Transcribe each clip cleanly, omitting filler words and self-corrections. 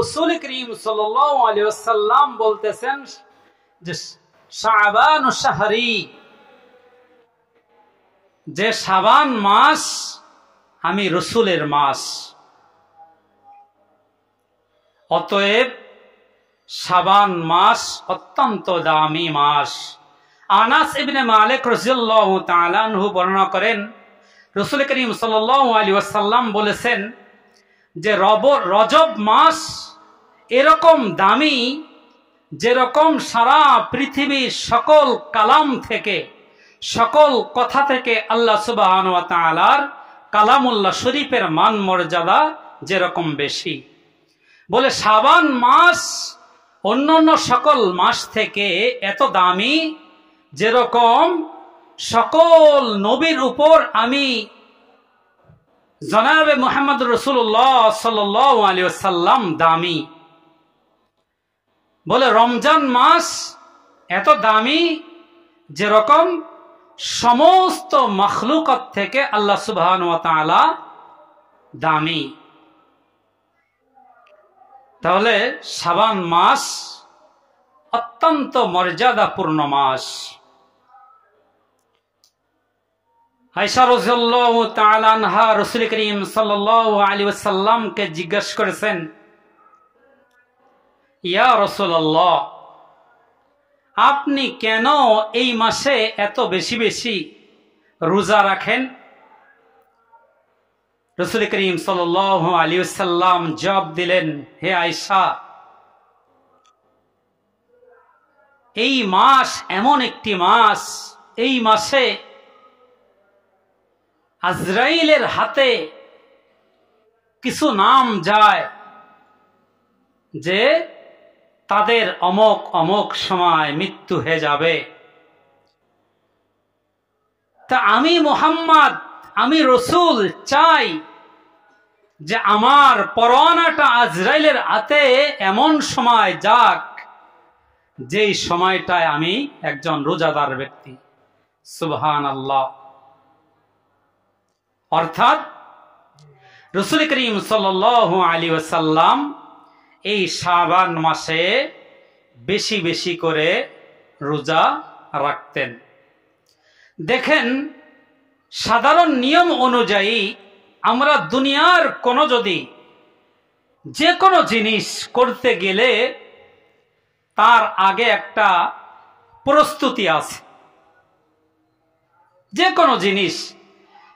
রাসূল করিম সাল্লাল্লাহু আলাইহি ওয়াসাল্লাম বলতেছেন যে শাবান শাহরি, যে শাবান মাস আমি রসুলের মাস, অতএব শাবান মাস অত্যন্ত দামি মাস। আনাস ইবনে মালিক রাদিয়াল্লাহু তাআলা আনহু বর্ণনা করেন, রাসূল করিম সাল্লাল্লাহু আলাইহি ওয়াসাল্লাম বলেছেন যে রজব মাস এরকম দামি যেরকম সারা পৃথিবীর সকল কালাম থেকে, সকল কথা থেকে আল্লাহ সুবহানাহু ওয়া তাআলার কালামুল্লাহ শরীফের মান মর্যাদা যেরকম বেশি। বলে শাবান মাস অন্যান্য সকল মাস থেকে এত দামি যেরকম সকল নবীর উপর আমি জনাবে মুহাম্মদ রাসূলুল্লাহ সাল্লাল্লাহু আলাইহি ওয়াসাল্লাম দামি। বলে রমজান মাস এত দামি যেরকম সমস্ত মখলুকাত থেকে আল্লাহ সুবহানাহু ওয়া তাআলা দামি। তাহলে শাবান মাস অত্যন্ত মর্যাদাপূর্ণ মাস। আয়েশা রাদিয়াল্লাহু তাআলা আনহা রাসূল করিম সাল্লাল্লাহু আলাইহি ওয়াসাল্লামকে জিজ্ঞাসা করেছেন, ইয়া রাসূলুল্লাহ, আপনি কেন এই মাসে এত বেশি বেশি রোজা রাখেন? রাসূল করিম সাল্লাল্লাহু আলাইহি ওয়াসাল্লাম জবাব দিলেন, হে আয়েশা, এই মাস এমন একটি মাস, এই মাসে আজরাইলের হাতে কিছু নাম যায় যে তাদের অমুক অমুক সময় মৃত্যু হয়ে যাবে। তা আমি মুহাম্মদ, আমি রসুল চাই যে আমার পরোয়ানাটা আজরাইলের হাতে এমন সময় যাক যেই সময়টায় আমি একজন রোজাদার ব্যক্তি। সুবহানাল্লাহ। অর্থাৎ রাসূল করিম সাল্লাল্লাহু আলাইহি ওয়াসাল্লাম এই শাবান মাসে বেশি বেশি করে রোজা রাখতেন। দেখেন, সাধারণ নিয়ম অনুযায়ী আমরা দুনিয়ার যদি যে কোনো জিনিস করতে গেলে তার আগে একটা প্রস্তুতি আছে। যে কোনো জিনিস,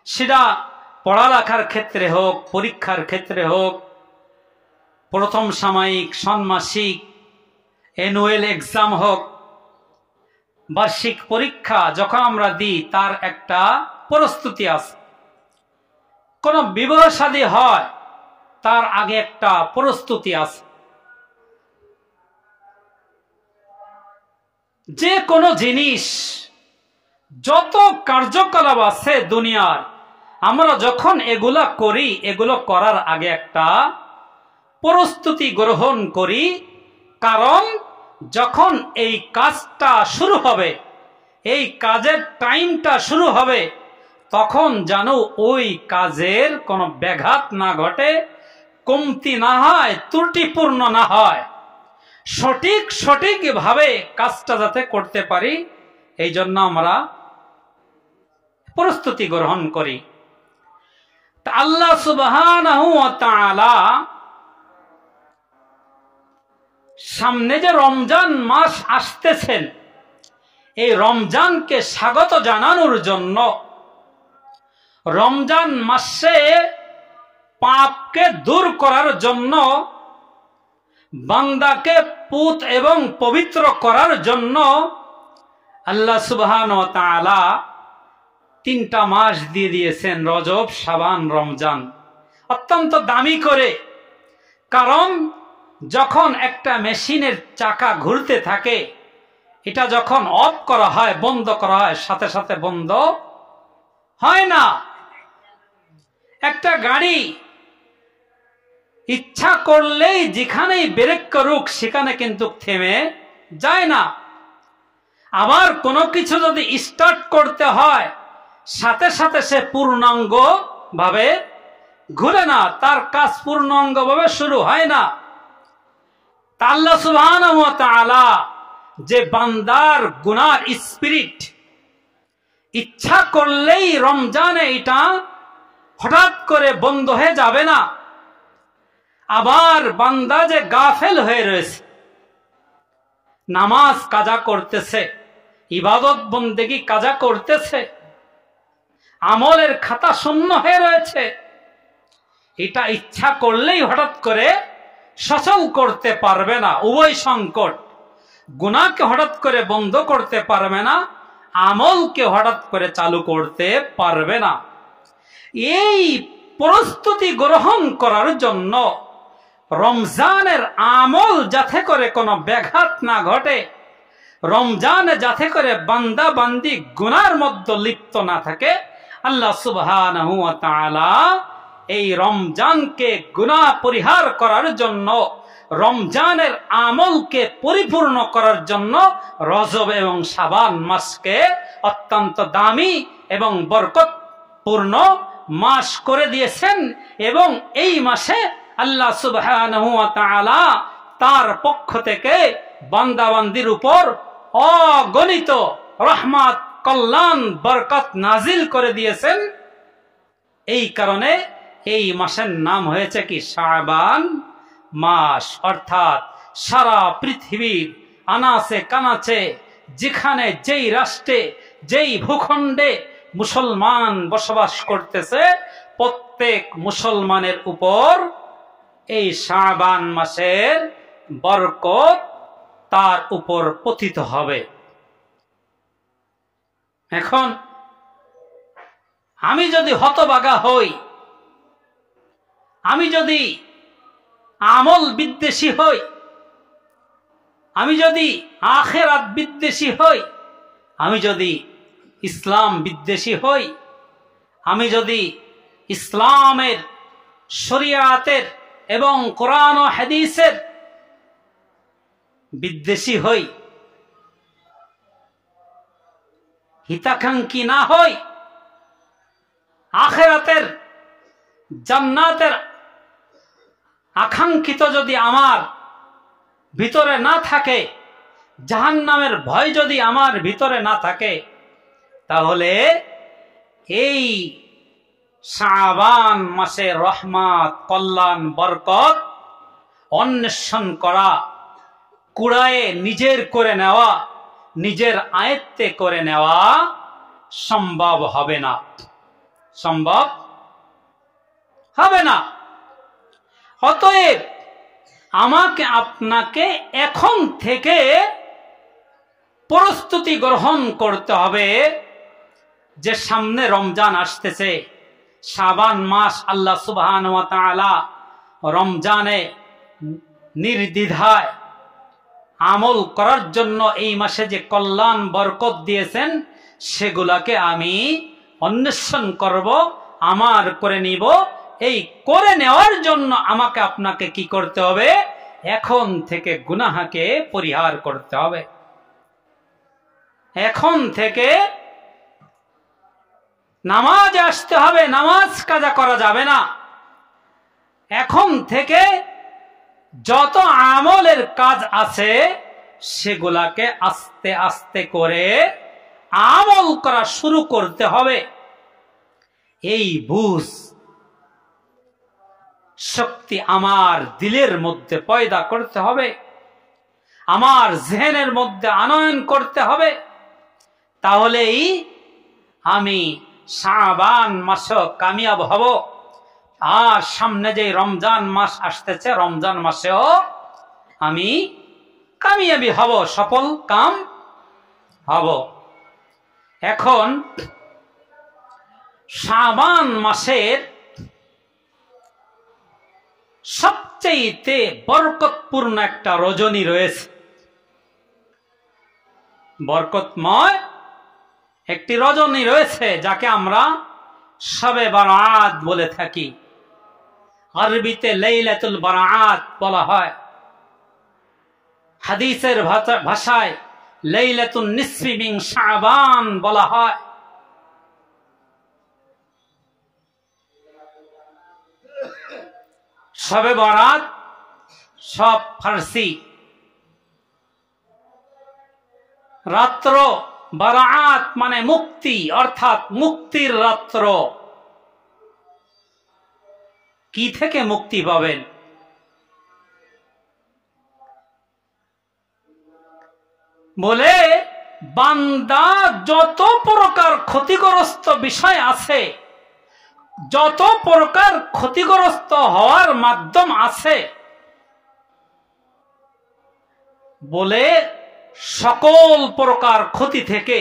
সেটা পড়ালেখার ক্ষেত্রে হোক, পরীক্ষার ক্ষেত্রে হোক, প্রথম সাময়িক, ষান্মাসিক, অ্যানুয়াল এক্সাম হোক, বার্ষিক পরীক্ষা যখন আমরা দিই তার একটা প্রস্তুতি আছে। কোনো বিবাহ শাদী হয় তার আগে একটা প্রস্তুতি আছে। যে কোনো জিনিস, যত কার্যকলাপ আছে দুনিয়ার, আমরা যখন এগুলা করি, এগুলো করার আগে একটা প্রস্তুতি গ্রহণ করি। কারণ যখন এই কাজটা শুরু হবে, এই কাজের টাইমটা শুরু হবে, তখন যেন ওই কাজের কোনো ব্যাঘাত না ঘটে, কমতি না হয়, ত্রুটিপূর্ণ না হয়, সঠিকভাবে কাজটা যাতে করতে পারি, এই জন্য আমরা প্রস্তুতি গ্রহণ করি। আল্লাহ সুবহানাহু ওয়া তাআলা সামনে যে রমজান মাস আসতেছেন, এই রমজানকে স্বাগত জানানোর জন্য, রমজান মাসে পাপকে দূর করার জন্য, বান্দাকে পুত এবং পবিত্র করার জন্য আল্লাহ সুবহানাহু ওয়া তাআলা তিনটা মাস দিয়ে দিয়েছেন, রজব, শাবান, রমজান, অত্যন্ত দামি করে। কারণ যখন একটা মেশিনের চাকা ঘুরতে থাকে, এটা যখন অফ করা হয়, বন্ধ করা হয়, সাথে সাথে বন্ধ হয় না। একটা গাড়ি ইচ্ছা করলেই যেখানেই ব্রেক করুক সেখানে কিন্তু থেমে যায় না। আবার কোনো কিছু যদি স্টার্ট করতে হয়, সাথে সাথে সে পূর্ণাঙ্গ ভাবে ঘুরে না, তার কাজ পূর্ণাঙ্গ ভাবে শুরু হয় না। তা আল্লাহ সুবহানাহু ওয়া তাআলা যে বান্দার গুনার স্পিরিট ইচ্ছা করলেই রমজানে এটা হঠাৎ করে বন্ধ হয়ে যাবে না। আবার বান্দা যে গাফেল হয়ে রয়েছে, নামাজ কাজা করতেছে, ইবাদত বন্দেগী কাজা করতেছে, আমলের খাতা শূন্য হয়ে রয়েছে, এটা ইচ্ছা করলেই হঠাৎ করে সচল করতে পারবে না। উভয় সংকট, গুনাহকে হঠাৎ করে বন্ধ করতে পারবে না, আমলকে হঠাৎ করে চালু করতে পারবে না। এই প্রস্তুতি গ্রহণ করার জন্য রমজানের আমল যাতে করে কোনো ব্যাঘাত না ঘটে, রমজানে যাতে করে বান্দা বান্দি গুনার মধ্যে লিপ্ত না থাকে, আল্লাহ সুবহানাহু ওয়া তাআলা এই রমজানকে গুনাহ পরিহার করার জন্য, রমজানের আমলকে পরিপূর্ণ করার জন্য রজব এবং শাবান মাসকে অত্যন্ত দামি এবং বরকতপূর্ণ মাস করে দিয়েছেন। এবং এই মাসে আল্লাহ সুবহানাহু ওয়া তাআলা তার পক্ষ থেকে বান্দাবান্দির উপর অগণিত রহমত, কল্যাণ, বরকত নাজিল করে দিয়েছেন। এই কারণে এই মাসের নাম হয়েছে কি? শাবান মাস। অর্থাৎ সারা পৃথিবীর আনাচে কানাচে, যেখানে যেই রাষ্ট্রে, যেই ভূখণ্ডে মুসলমান বসবাস করতেছে, প্রত্যেক মুসলমানের উপর এই শাবান মাসের বরকত তার উপর পতিত হবে। এখন আমি যদি হতভাগা হই, আমি যদি আমল বিদ্বেষী হই, আমি যদি আখিরাত বিদ্বেষী হই, আমি যদি ইসলাম বিদ্বেষী হই, আমি যদি ইসলামের, শরিয়াতের এবং কোরআন ও হাদিসের বিদ্বেষী হই, হিতাকাঙ্ক্ষী না হই, আখিরাতের জান্নাতের আকাঙ্ক্ষিত যদি আমার ভিতরে না থাকে, জাহান্নামের ভয় যদি আমার ভিতরে না থাকে, তাহলে এই শাবান মাসে রহমত, কল্যাণ, বরকত অন্বেষণ করা, কুড়ায়ে নিজের করে নেওয়া, নিজের আয়ত্তে করে নেওয়া সম্ভব হবে না, সম্ভব হবে না। অতএব আমাকে আপনাকে এখন থেকে প্রস্তুতি গ্রহণ করতে হবে যে সামনে রমজান আসতেছে। শাবান মাস আল্লাহ সুবহানাহু ওয়া তাআলা রমজানে নির্দ্বিধায় আমল করার জন্য এই মাসে যে কল্যাণ বরকত দিয়েছেন, সেগুলাকে আমি অন্বেষণ করব, আমার করে নিব। এই করে নেওয়ার জন্য আমাকে আপনাকে কি করতে হবে? এখন থেকে গুনাহকে পরিহার করতে হবে। এখন থেকে নামাজে আসতে হবে, নামাজ কাজা করা যাবে না। এখন থেকে যত আমলের কাজ আছে সেগুলাকে আস্তে আস্তে করে আমল করা শুরু করতে হবে। এই বুঝ শক্তি আমার দিলের মধ্যে পয়দা করতে হবে, আমার জেহেনের মধ্যে আনয়ন করতে হবে। তাহলেই আমি শাবান মাসে কামিয়াব হব। আর সামনে যে রমজান মাস আসতেছে, রমজান মাসেও আমি কামিয়াবি হব, সফল কাম হব। এখন শাবান মাসের সবচেয়ে বরকতপূর্ণ একটা রজনী রয়েছে, বরকতময় একটি রজনী রয়েছে, যাকে আমরা শবে বারাত বলে থাকি। আরবিতে লাইলাতুল বারাত বলা হয়, হাদিসের ভাষায় লাইলাতুন নিসফি মিন শাবান বলা হয়। শবে বারাত সব ফার্সি। রাত্র, বারাআত মানে মুক্তি, অর্থাৎ মুক্তির রাত্র। কি থেকে মুক্তি পাবেন? বলে বান্দা যত প্রকার ক্ষতিগ্রস্ত বিষয় আছে, যত প্রকার ক্ষতিগ্রস্ত হওয়ার মাধ্যম আছে, বলে সকল প্রকার ক্ষতি থেকে,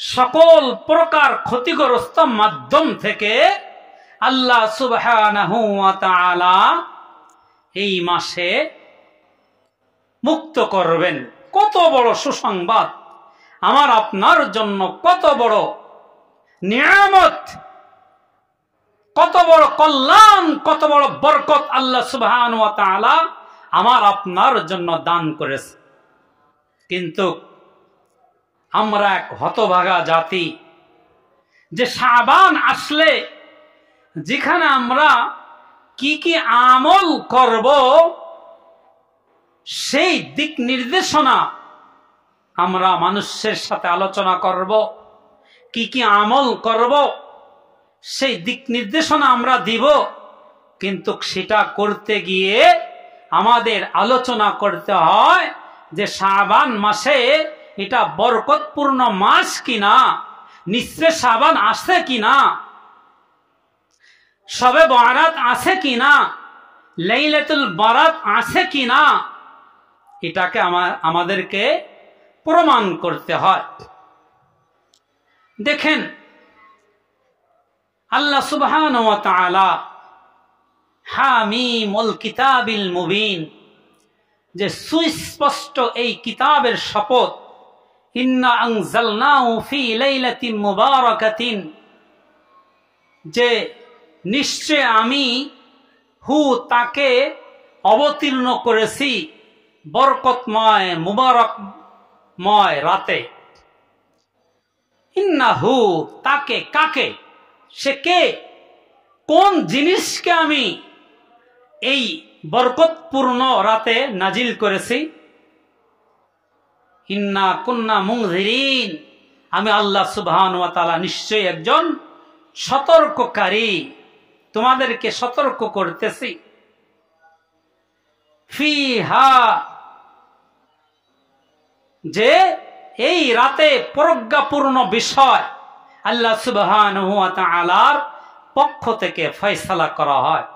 সকল প্রকার ক্ষতিগ্রস্ত মাধ্যম থেকে আল্লাহ সুবহানাহু ওয়া তাআলা এই মাসে মুক্ত করবেন। কত বড় সুসংবাদ আমার আপনার জন্য, কত বড় নিয়ামত, কত বড় কল্যাণ, কত বড় বরকত আল্লাহ সুবহানাহু ওয়া তাআলা আমার আপনার জন্য দান করেছে। কিন্তু আমরা এক হতভাগা জাতি, যে শাবান আসলে যেখানে আমরা কি কি আমল করব সেই দিক নির্দেশনা আমরা মানুষের সাথে আলোচনা করব, কি কি আমল করব সেই দিক নির্দেশনা আমরা দিব, কিন্তু সেটা করতে গিয়ে আমাদের আলোচনা করতে হয় যে শাবান মাসে এটা বরকতপূর্ণ মাস কিনা, নিশ্চয় শাবান আছে কিনা, শবে বরাত আছে কিনা, লাইলাতুল বরাত আছে কিনা, এটাকে আমাদেরকে প্রমাণ করতে হয়। দেখেন আল্লাহ সুবহানাহু ওয়া তাআলা হামিমুল কিতাবিল মুবিন, যে সুস্পষ্ট এই কিতাবের শপথ, ইন্না আনজালনাহু ফি লাইলাতিন মুবারাকাতিন, যে নিশ্চয় আমি তাকে অবতীর্ণ করেছি বরকতময় মুবারকময় রাতে। ইন্নাহু তাকে, কাকে, সে কে, কোন জিনিসকে আমি এই বরকতপূর্ণ রাতে নাজিল করেছি? ইন্না কুন্না মুনজিরিন, আমি আল্লাহ সুবহানাহু ওয়া তাআলা নিশ্চয়ই একজন সতর্ককারী, তোমাদেরকে সতর্ক করতেছি। ফিহা, যে এই রাতে প্রজ্ঞাপূর্ণ বিষয় আল্লাহ সুবহানাহু ওয়া তাআলার পক্ষ থেকে ফয়সালা করা হয়।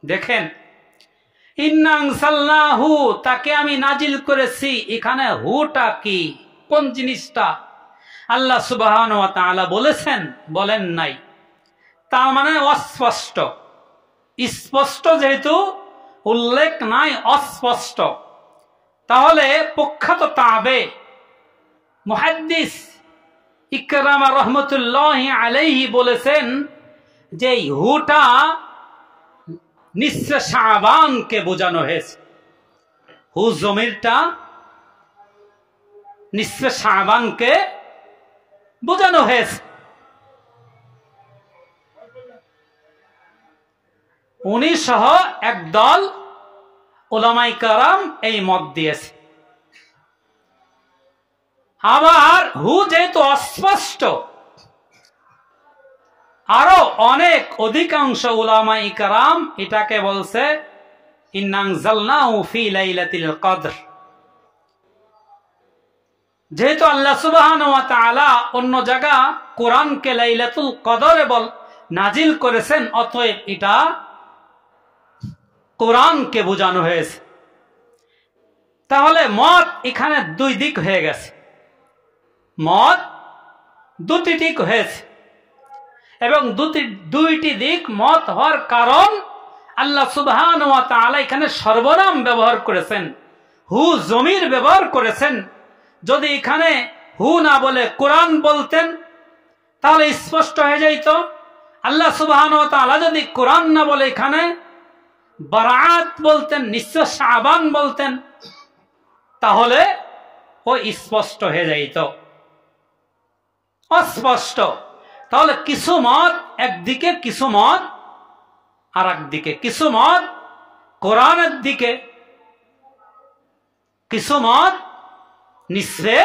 দেখেন ইন্না আনজালনাহু, তাকে আমি নাজিল করেছি, এখানে হুটা কি, কোন জিনিসটা আল্লাহ সুবহানাহু ওয়া তাআলা বলেছেন, বলেন নাই, তার মানে অস্পষ্ট। স্পষ্ট যেহেতু উল্লেখ নাই, অস্পষ্ট, তাহলে প্রখ্যাত তাবে মুহাদ্দিস ইকরামা রাহমাতুল্লাহি আলাইহি বলেছেন যে হুটা নিসফে শাবানকে বোঝানো হয়েছে। হু জমিরটা নিসফে শাবানকে বোঝানো হয়েছে। উনি সহ একদল উলামায়ে কেরাম এই মত দিয়েছে। আবার হু যেহেতু অস্পষ্ট, আরো অনেক অধিকাংশ উলামায়ে কেরাম এটাকে বলছে ইন্না আনজালনাহু ফি লাইলাতিল কদর। যেহেতু আল্লাহ সুবহানাহু ওয়া তাআলা অন্য জায়গা কোরআনকে লাইলাতুল কদরে নাজিল করেছেন, অতএব এটা কোরআনকে বোঝানো হয়েছে। তাহলে মত এখানে দুই দিক হয়ে গেছে, মত দুটি দিক হয়েছে, এবং দুইটি দিক মত হওয়ার কারণ আল্লাহ সুবহানাহু ওয়া তাআলা এখানে সর্বনাম ব্যবহার করেছেন, হু জমির ব্যবহার করেছেন। যদি এখানে হু না বলে কোরআন বলতেন তাহলে স্পষ্ট হয়ে যাইত। আল্লাহ সুবহানাহু ওয়া তাআলা যদি কোরআন না বলে এখানে বারাআত বলতেন, নিশ্চয় শাবান বলতেন, তাহলে ও স্পষ্ট হয়ে যাইত। অস্পষ্ট, তাহলে কিছু মত একদিকে, কিছু মত আর একদিকে, কিছু মত কোরআনের দিকে, কিছু মত নিসফে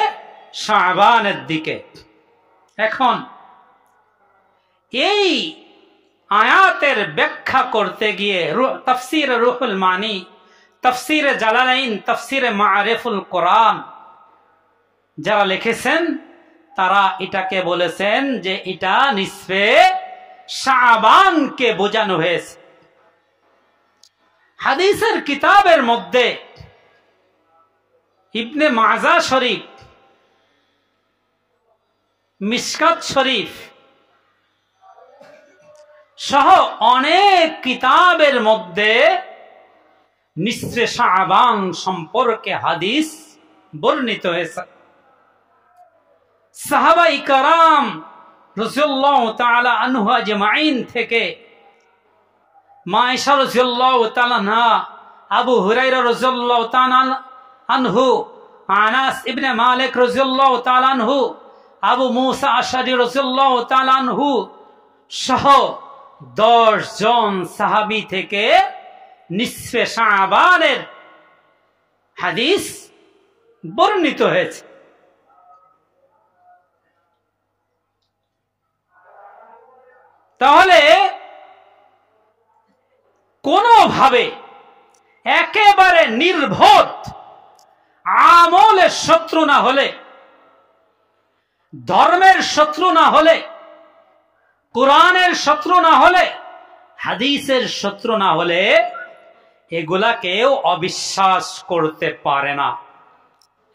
শাবানের দিকে। এখন এই আয়াতের ব্যাখ্যা করতে গিয়ে তাফসীর রুহুল মানি, তাফসীরে জালালাইন, তাফসীরে মাআরিফুল কোরআন যারা লিখেছেন তারা এটাকে বলেছেন যে এটা নিসফে শাবানকে বোঝানো হয়েছে। হাদিসের কিতাবের মধ্যে ইবনে মাজা শরীফ, মিশকাত শরীফ সহ অনেক কিতাবের মধ্যে নিসফে শাবান সম্পর্কে হাদিস বর্ণিত হয়েছে। সাহাবায়ে কেরাম রাদিয়াল্লাহু তাআলা আনহু আজমাইন থেকে মা আয়েশা রাদিয়াল্লাহু তাআলা আনহা, আবু হুরায়রা রাদিয়াল্লাহু তাআলা আনহু, আনাস ইবনে মালিক রাদিয়াল্লাহু তাআলা আনহু, আবু মুসা আশআরী রাদিয়াল্লাহু তাআলা আনহু সহ 10 জন সাহাবী থেকে নিসফে শাবানের হাদিস বর্ণিত হয়েছে। তাহলে কোনোভাবে একেবারে নির্বোধ আমলের শত্রু না হলে, ধর্মের শত্রু না হলে, কোরআনের শত্রু না হলে, হাদিসের শত্রু না হলে এগুলা কেউ অবিশ্বাস করতে পারে না।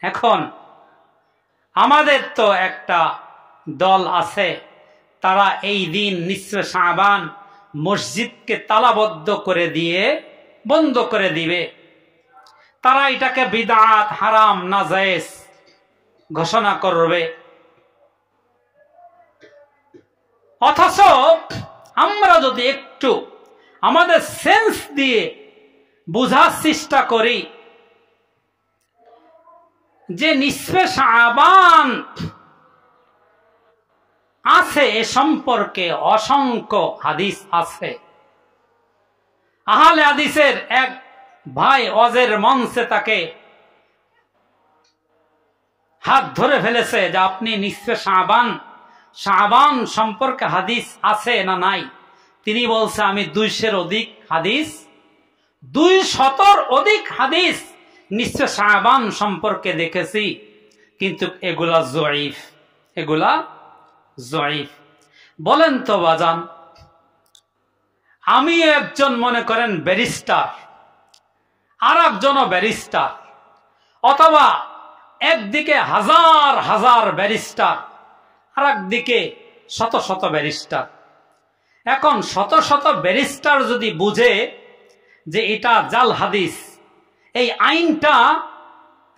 এখন আমাদের তো একটা দল আছে, তারা এই দিন নিসফে শাবান মসজিদকে তালাবদ্ধ করে দিয়ে বন্ধ করে দিবে। তারা এটাকে বিদআত, হারাম, নাজায়েজ ঘোষণা করবে। অথচ আমরা যদি একটু আমাদের সেন্স দিয়ে বোঝার চেষ্টা করি যে নিসফে শাবান আছে, এ সম্পর্কে অসংখ্য হাদিস আছে। আহলে হাদিসের এক ভাই ওয়াজের মঞ্চে তাকে হাত ধরে ফেলেছে যে আপনি নিসফে শাবান সম্পর্কে হাদিস আছে না নাই? তিনি বলছে আমি 200-এর অধিক হাদিস, 200-র অধিক হাদিস নিসফে শাবান সম্পর্কে দেখেছি, কিন্তু এগুলা জয়ীফ, এগুলা জয়ীফ। বলেন তো বাজান, আমি একজন মনে করেন ব্যারিস্টার, আর একজনও ব্যারিস্টার, অথবা একদিকে হাজার হাজার ব্যারিস্টার, আর একদিকে শত শত ব্যারিস্টার। এখন শত শত ব্যারিস্টার যদি বুঝে যে এটা জাল হাদিস, এই আইনটা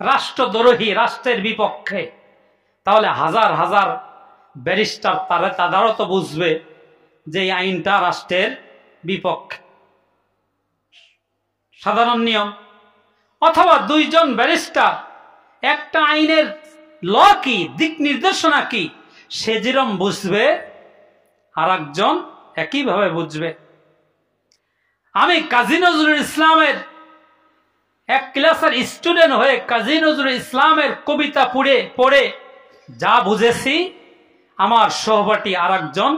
রাষ্ট্রদ্রোহী, রাষ্ট্রের বিপক্ষে, তাহলে হাজার হাজার ব্যারিস্টার তাদেরও তো বুঝবে যে এই আইনটা রাষ্ট্রের বিপক্ষে, সাধারণ নিয়ম। অথবা 2 জন ব্যারিস্টার একটা আইনের ল কি, দিক নির্দেশনা কি, সে যেরকম বুঝবে আর একজন একইভাবে বুঝবে। আমি কাজী নজরুল ইসলামের এক ক্লাসের স্টুডেন্ট হয়ে কাজী নজরুল ইসলামের কবিতা পড়ে যা বুঝেছি, আমার সহপাঠী আর একজন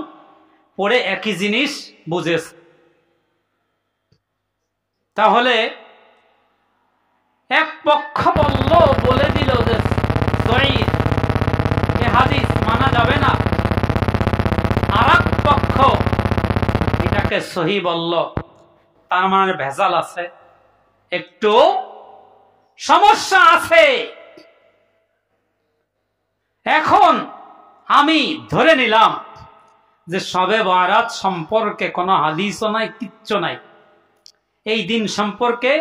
পড়ে একই জিনিস বুঝেছে। তাহলে এক পক্ষ বলে দিল যে জয়ীফ, এ হাদিস মানা যাবে না, আর এক পক্ষ এটাকে সহি বলল, তার মানে ভেজাল আছে, একটু সমস্যা আছে। এখন আমি ধরে নিলাম যে শবে বরাত সম্পর্কে কোনো হাদিসও নাই, কিচ্ছু নাই, এই দিন সম্পর্কে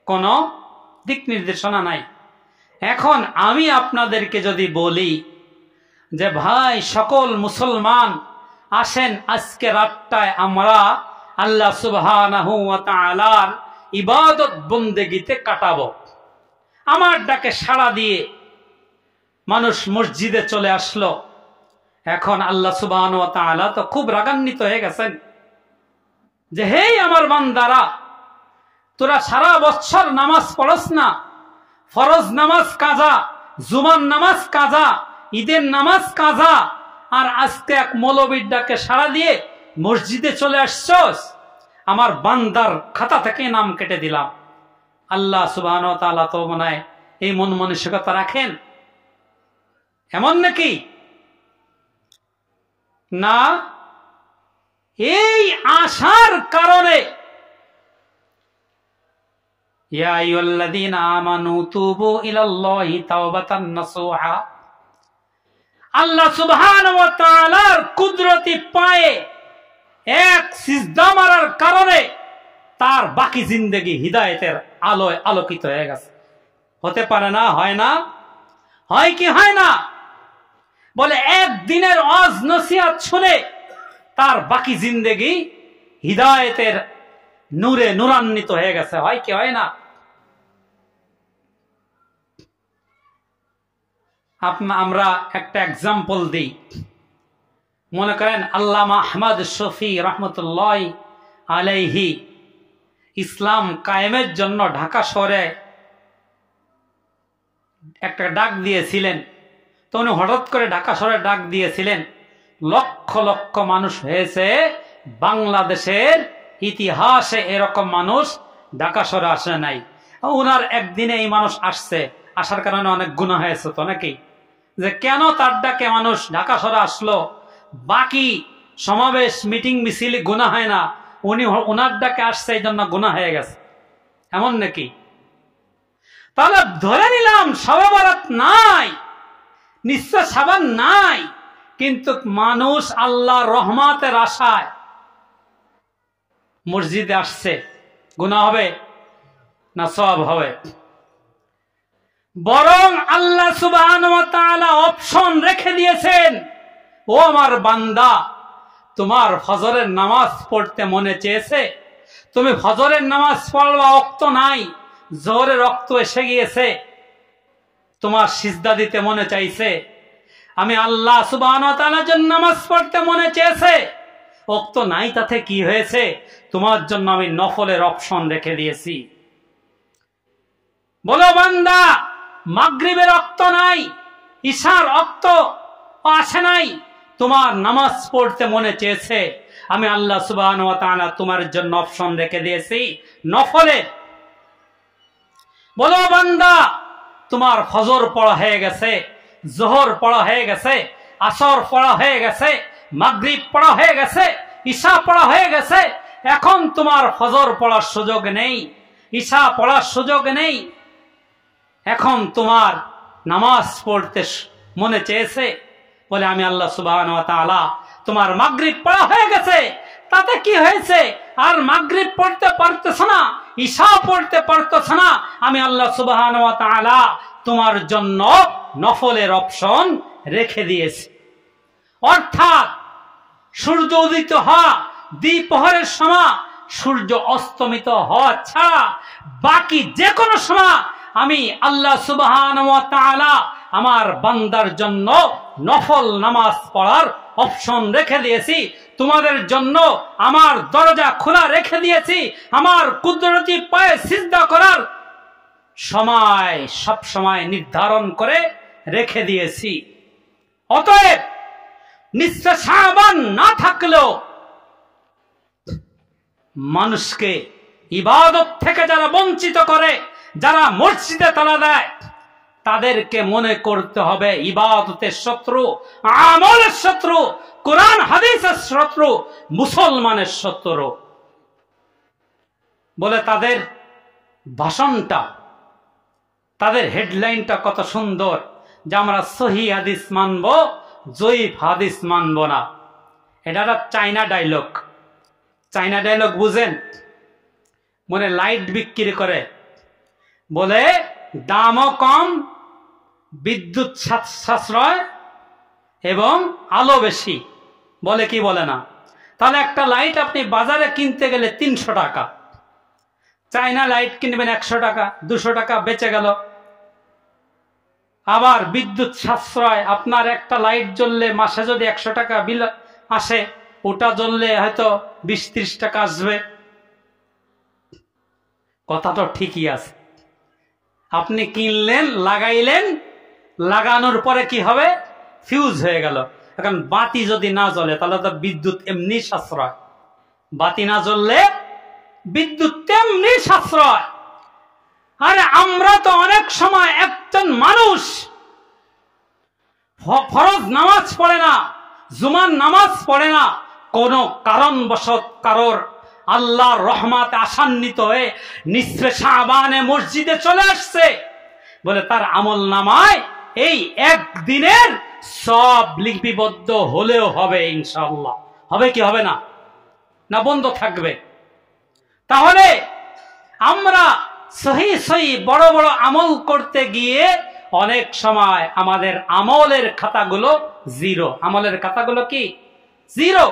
কোনো দিক নির্দেশনা নাই। এখন আমি আপনাদেরকে যদি বলি যে ভাই সকল মুসলমান আসেন আজকে রাতটায় আমরা আল্লাহ সুবহানাহু ওয়া তাআলার ইবাদত বন্দেগীতে কাটাবো, আমার ডাকে সাড়া দিয়ে মানুষ মসজিদে চলে আসলো। এখন আল্লাহ সুবহানাহু ওয়া তাআলা তো খুব রাগান্বিত হয়ে গেছেন যে হে আমার বান্দারা, তোরা সারা বছর নামাজ পড়স না, ফরজ নামাজ কাজা, জুমার নামাজ কাজা, ঈদের নামাজ কাজা, আর আজকে এক মৌলবীর ডাকে সাড়া দিয়ে মসজিদে চলে আসছস, আমার বান্দার খাতা থেকে নাম কেটে দিলাম। আল্লাহ সুবহানাহু ওয়া তাআলা তো মনে হয় এই মন মানসিকতা রাখেন? এমন নাকি? না, এই আশার কারণে ইয়া আইয়ুহাল্লাযীনা আমানু তুবু ইলাল্লাহি তাওবাতান নাসুহা, আল্লাহ সুবহানাহু ওয়া তাআলার কুদরতি পায়ে এক সিজদা মারার কারণে তার বাকি জিন্দেগি হিদায়েতের আলোয় আলোকিত হয়ে গেছে। হতে পারে না? হয় না? হয় কি হয় না? বলে একদিনের ওয়াজ নসিহত শুনে তার বাকি জিন্দেগি হিদায়েতের নূরে নূরান্বিত হয়ে গেছে। হয় কি হয় না? আমরা একটা এক্সাম্পল দিই। মনে করেন আল্লামা আহমদ শফি রহমতুল্লাহ আলাইহি ইসলাম কায়েমের জন্য ঢাকা শহরে একটা ডাক দিয়েছিলেন। তো উনি হঠাৎ করে ঢাকা শহরে ডাক দিয়েছিলেন, লক্ষ লক্ষ মানুষ হয়েছে। বাংলাদেশের ইতিহাসে এরকম মানুষ ঢাকা শহরে আসে নাই। উনার একদিনে এই মানুষ আসছে, আসার কারণে অনেক গুনাহ হয়েছে তো নাকি? যে কেন তার ডাকে মানুষ ঢাকা শহরে আসলো, বাকি সমাবেশ মিটিং মিছিল গুনাহ হয় না, উনি ওনার ডাকে আসছে এই জন্য গুনাহ হয়ে গেছে, এমন নাকি? তাহলে ধরে নিলাম শবে বরাত নাই, নিশ্চয় সাবান নাই, কিন্তু মানুষ আল্লাহর রহমতের আশায় মসজিদে আসছে, গুনাহ হবে না সওয়াব হবে? বরং আল্লাহ সুবহানাহু ওয়া তাআলা অপশন রেখে দিয়েছেন, ও আমার বান্দা, তোমার ফজরের নামাজ পড়তে মনে চেয়েছে, তুমি ফজরের নামাজ পড়বা, ওয়াক্ত নাই, জোহরের ওয়াক্ত এসে গিয়েছে, তোমার সিজদা দিতে মনে চাইছে, আমি আল্লাহ সুবহানাহু ওয়া তাআলার জন্য নামাজ পড়তে মনে চেয়েছে, ওয়াক্ত নাই, তাতে কি হয়েছে? তোমার জন্য আমি নফলের অপশন রেখে দিয়েছি। বলো বান্দা, মাগরিবের ওয়াক্ত নাই, ইশার ওয়াক্ত আসে নাই, তোমার নামাজ পড়তে মনে চেয়েছে, আমি আল্লাহ সুবহানাহু ওয়া তাআলা তোমার জন্য অপশন রেখে দিয়েছি নফলের। বলো বান্দা, তোমার ফজর পড়া হয়ে গেছে, জোহর পড়া হয়ে গেছে, আসর পড়া হয়ে গেছে, মাগরিব পড়া হয়ে গেছে, ঈশা পড়া হয়ে গেছে, এখন তোমার ফজর পড়ার সুযোগ নেই, ঈশা পড়ার সুযোগ নেই, এখন তোমার নামাজ পড়তে মনে চেয়েছে, বলে আমি আল্লাহ সুবহানাহু ওয়া তাআলা তোমার মাগরিব পড়া হয়ে গেছে, তাতে কি হয়েছে? আর মাগরিব পড়তে পারতেছ না, ঈশা পড়তে পারতেছ না, আমি আল্লাহ সুবহানাহু ওয়া তাআলা তোমার জন্য নফলের অপশন রেখে দিয়েছি। অর্থাৎ সূর্য উদিত হওয়া, দ্বিপ্রহরের সময়, সূর্য অস্তমিত হওয়া ছাড়া বাকি যে কোনো সময় আমি আল্লাহ সুবহানাহু ওয়া তাআলা আমার বান্দার জন্য নফল নামাজ পড়ার অপশন রেখে দিয়েছি। তোমাদের জন্য আমার দরজা খোলা রেখে দিয়েছি, আমার কুদরতি পায়ে সিজদা করার সময় সব সময় নির্ধারণ করে রেখে দিয়েছি। অতএব নিশ্চয় শাবান না থাকলেও মানুষকে ইবাদত থেকে যারা বঞ্চিত করে, যারা মসজিদে তালা দেয়, তাদেরকে মনে করতে হবে ইবাদতের শত্রু, আমলের শত্রু, কোরআন হাদিসের শত্রু, মুসলমানের শত্রু। বলে তাদের ভাষণটা, তাদের হেডলাইনটা কত সুন্দর, যে আমরা সহি হাদিস মানব, জয়ীফ হাদিস মানব না। এটা একটা চাইনা ডায়লগ। চাইনা ডায়লগ বুঝেন? মনে লাইট বিক্রি করে, বলে দামও কম, বিদ্যুৎ সাশ্রয় এবং আলো বেশি, বলে কি বলে না? তাহলে একটা লাইট আপনি বাজারে কিনতে গেলে 300 টাকা, চাইনা লাইট কিনবেন 100 টাকা, 200 টাকা বেঁচে গেল। আবার বিদ্যুৎ সাশ্রয়, আপনার একটা লাইট জ্বললে মাসে যদি 100 টাকা বিল আসে, ওটা জ্বললে হয়তো 20-30 টাকা আসবে। কথাটা ঠিকই আছে। আপনি কিনলেন, লাগাইলেন, লাগানোর পরে কি হবে? ফিউজ হয়ে গেল। এখন বাতি যদি না জ্বলে তাহলে তো বিদ্যুৎ এমনি সাশ্রয়, বাতি না জ্বললে বিদ্যুৎ তেমনি সাশ্রয়। আরে আমরা তো অনেক সময় একজন মানুষ ফরজ নামাজ পড়ে না, জুমার নামাজ পড়ে না, কোন কারণবশত কারোর আল্লাহর রহমতে আসান্বিত হয়ে নিসফে শাবানে মসজিদে চলে আসছে, বলে তার আমল নামায় এই একদিনের সব লিপিবদ্ধ হলেও হবে ইনশাআল্লাহ। হবে কি হবে না? না বন্ধ থাকবে? তাহলে আমরা সহি সহি বড় বড় আমল করতে গিয়ে অনেক সময় আমাদের আমলের খাতাগুলো জিরো। আমলের খাতাগুলো কি? জিরো।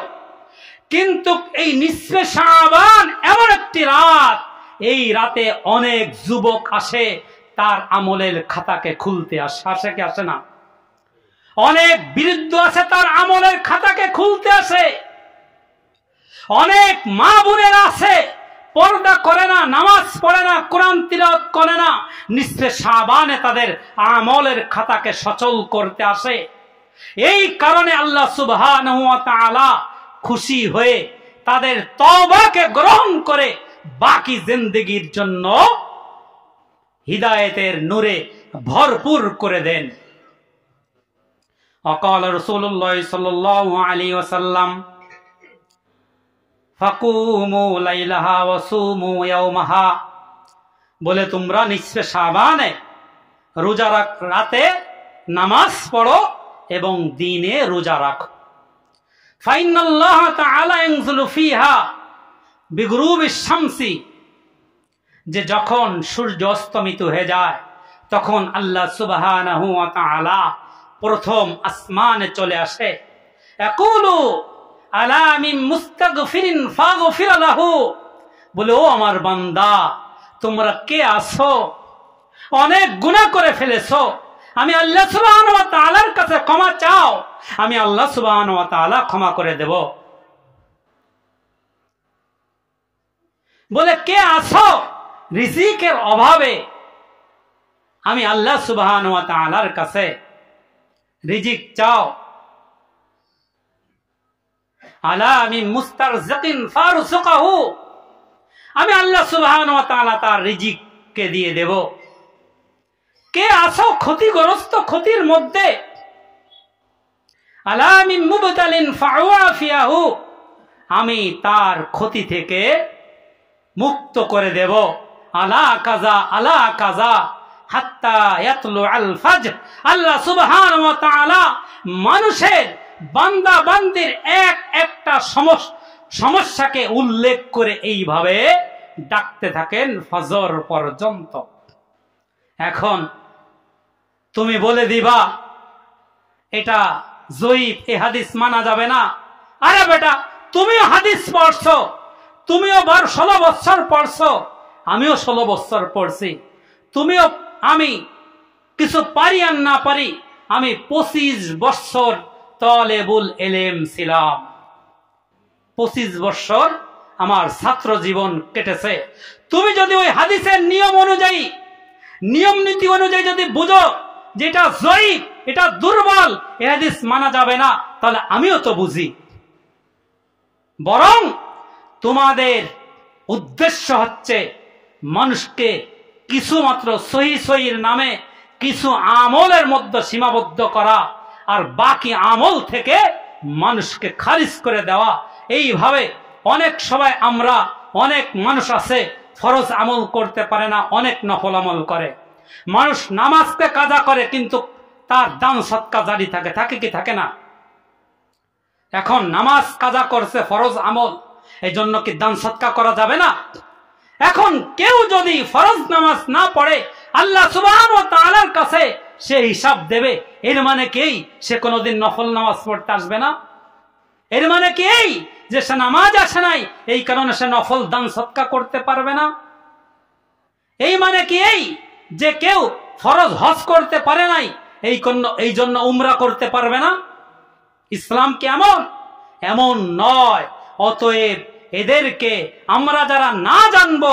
কিন্তু এই নিসফে শাবান এমন একটি রাত, এই রাতে অনেক যুবক আসে তার আমলের খাতাকে খুলতে। আসে কি আসে না? অনেক বিরুদ্ধ আছে তার আমলের খাতাকে খুলতে আসে। অনেক মা বোনের আছে পর্দা করে না, নামাজ পড়ে না, কোরআন তিলাওয়াত করে না, নিসফে শাবানে তাদের আমলের খাতাকে সচল করতে আসে। এই কারণে আল্লাহ সুবহানাহু ওয়া তাআলা খুশি হয়ে তাদের তওবাকে গ্রহণ করে বাকি জিন্দেগীর জন্য হিদায়েতের নূরে ভরপুর করে দেন। অকাল রাসূলুল্লাহ সাল্লাল্লাহু আলাইহি ওয়াসাল্লাম ফাকুমু লাইলাহা ওয়া সুমু ইয়াওমাহা, বলে তোমরা নিসফে শাবানে রোজা রাতে নামাজ পড়ো এবং দিনে রোজা রাখো। ফাইনাল্লাহ তাআলা ইয়ানজুলু ফিহা বিগুরুবিশ শামসি, যে যখন সূর্য অস্তমিত হয়ে যায় তখন আল্লাহ সুবহানাহু ওয়া তাআলা প্রথম আসমানে চলে আসে। ইয়াকুলু আলা মিন মুস্তাগফিরিন ফাগফির লাহু, বলে ও আমার বান্দা তোমরা কে আছো? অনেক গুনাহ করে ফেলেছো, আমি আল্লাহ সুবহানাহু ওয়া তাআলার কাছে ক্ষমা চাও, আমি আল্লাহ সুবহানাহু ওয়া তাআলা ক্ষমা করে দেব। বলে কে আছো রিজিকের অভাবে, আমি আল্লাহ সুবহানাহু ওয়া তাআলার কাছে রিজিক চাও। আলা মিন মুস্তারজিকিন ফারযুকহু, আমি আল্লাহ সুবহানাহু ওয়া তাআলা তার রিজিককে দিয়ে দেব। কে আছো ক্ষতিগ্রস্ত, ক্ষতির মধ্যে? আলা মিন মুবতালিন ফাউআফিয়াহু, আমি তার ক্ষতি থেকে মুক্ত করে দেব। আলা কাজা আলা কাজা হাত্তা ইয়াতলু আল ফাজর, আল্লাহ সুবহানাহু ওয়া তাআলা মানুষের বান্দা বান্দির এক একটা সমস্যাকে উল্লেখ করে এইভাবে ডাকতে থাকেন ফজর পর্যন্ত। এখন তুমি বলে দিবা এটা জয়ীফ, এই হাদিস মানা যাবে না। আরে বেটা, তুমিও হাদিস পড়ছো, তুমিও 16 বছর পড়ছো, আমিও 16 বছর পড়ছি। তুমিও আমি কিছু পারি আর না পারি, আমি 25 বছর তালেবুল ইলম ছিলাম। 25 বছর আমার ছাত্র জীবন কেটেছে। তুমি যদি ওই হাদিসের নিয়ম অনুযায়ী, নিয়ম নীতি অনুযায়ী যদি বুঝো যে এটা জয়ীফ, এটা দুর্বল, এই হাদিস মানা যাবে না, তাহলে আমিও তো বুঝি। বরং তোমাদের উদ্দেশ্য হচ্ছে মানুষকে কিছুমাত্র সহি সহির নামে কিছু আমলের মধ্যে সীমাবদ্ধ করা, আর বাকি আমল থেকে মানুষকে খারিজ করে দেওয়া। এইভাবে অনেক সময় আমরা, অনেক মানুষ আছে ফরজ আমল করতে পারে না, অনেক নফল আমল করে। মানুষ নামাজকে কাজা করে কিন্তু তার দান সদকা জারি থাকে, থাকে কি থাকে না? এখন নামাজ কাজা করছে, ফরজ আমল, এই জন্য কি দান সদকা করা যাবে না? এখন কেউ যদি ফরজ নামাজ না পড়ে আল্লাহ সুবহানাহু ওয়া তাআলার কাছে সে হিসাব দেবে, এর মানে কি সে কোনোদিন নফল নামাজ পড়তে আসবে না? এর মানে কি এই যে সে নামাজ আসে নাই, এই কারণে সে নফল দান সদকা করতে পারবে না? এই মানে কি এই যে কেউ ফরজ হজ করতে পারে নাই, এই জন্য উমরা করতে পারবে না? ইসলাম কি এমন? এমন নয়। অতএব এদেরকে আমরা যারা না জানবো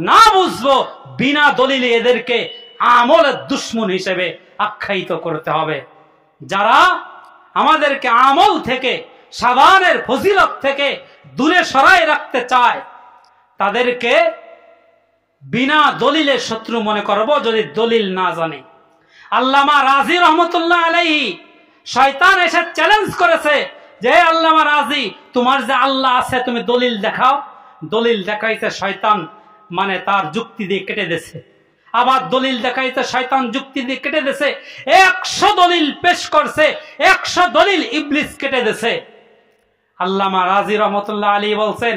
না বুঝবো, বিনা দলিলে এদেরকে আমলের দুশ্মন হিসেবে আখ্যায়িত করতে হবে। যারা আমাদেরকে আমল থেকে, সাবানের ফজিলত থেকে দূরে সরাই রাখতে চায়, তাদেরকে বিনা দলিলে শত্রু মনে করব যদি দলিল না জানে। আল্লামা রাজি রহমতুল্লাহ আলাইহি, শয়তান এসে চ্যালেঞ্জ করেছে যে আল্লামা রাজি, তোমার যে আল্লাহ আছে তুমি দলিল দেখাও। দলিল দেখাইতে শয়তান মানে তার যুক্তি দিয়ে কেটে দিয়েছে। আবার দলিল দেখাইতে শয়তান যুক্তি দিয়ে কেটে দিয়েছে। 100 দলিল পেশ করছে, 100 দলিল ইবলিস কেটে দিয়েছে। আল্লামা রাজি রহমতুল্লাহ আলাইহি বলছেন,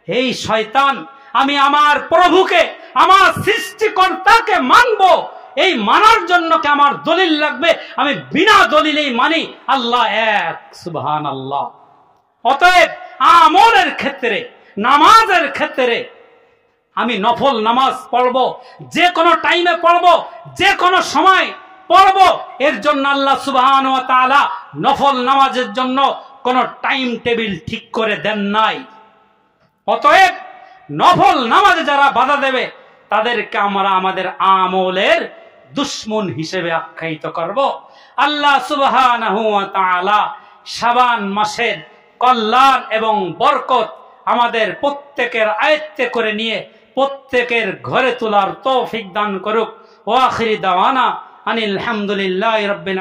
এই শয়তান, আমি আমার প্রভুকে, আমার সৃষ্টিকর্তাকে মানব, এই মানার জন্য কি আমার দলিল লাগবে? আমি বিনা দলিলেই মানি আল্লাহ এক, সুবহানাল্লাহ। অতএব আমলের ক্ষেত্রে, নামাজের ক্ষেত্রে আমি নফল নামাজ পড়ব, যে কোনো টাইমে পড়ব, যে কোনো সময় পড়ব। এর জন্য আল্লাহ সুবহানাহু ওয়া তাআলা নফল নামাজের জন্য কোন টাইম টেবিল ঠিক করে দেন নাই। অতএব নফল নামাজে যারা বাধা দেবে তাদেরকে আমরা আমাদের আমলের দুশ্মন হিসেবে আখ্যায়িত করব। আল্লাহ সুবহানাহু ওয়া তাআলা শাবান মাসের কল্যাণ এবং বরকত আমাদের প্রত্যেকের আয়ত্তে করে নিয়ে প্রত্যেকের ঘরে তোলার তৌফিক দান করুক। ওয়া আখিরি দাওয়ানা আনিল হামদুলিল্লাহি রাব্বিল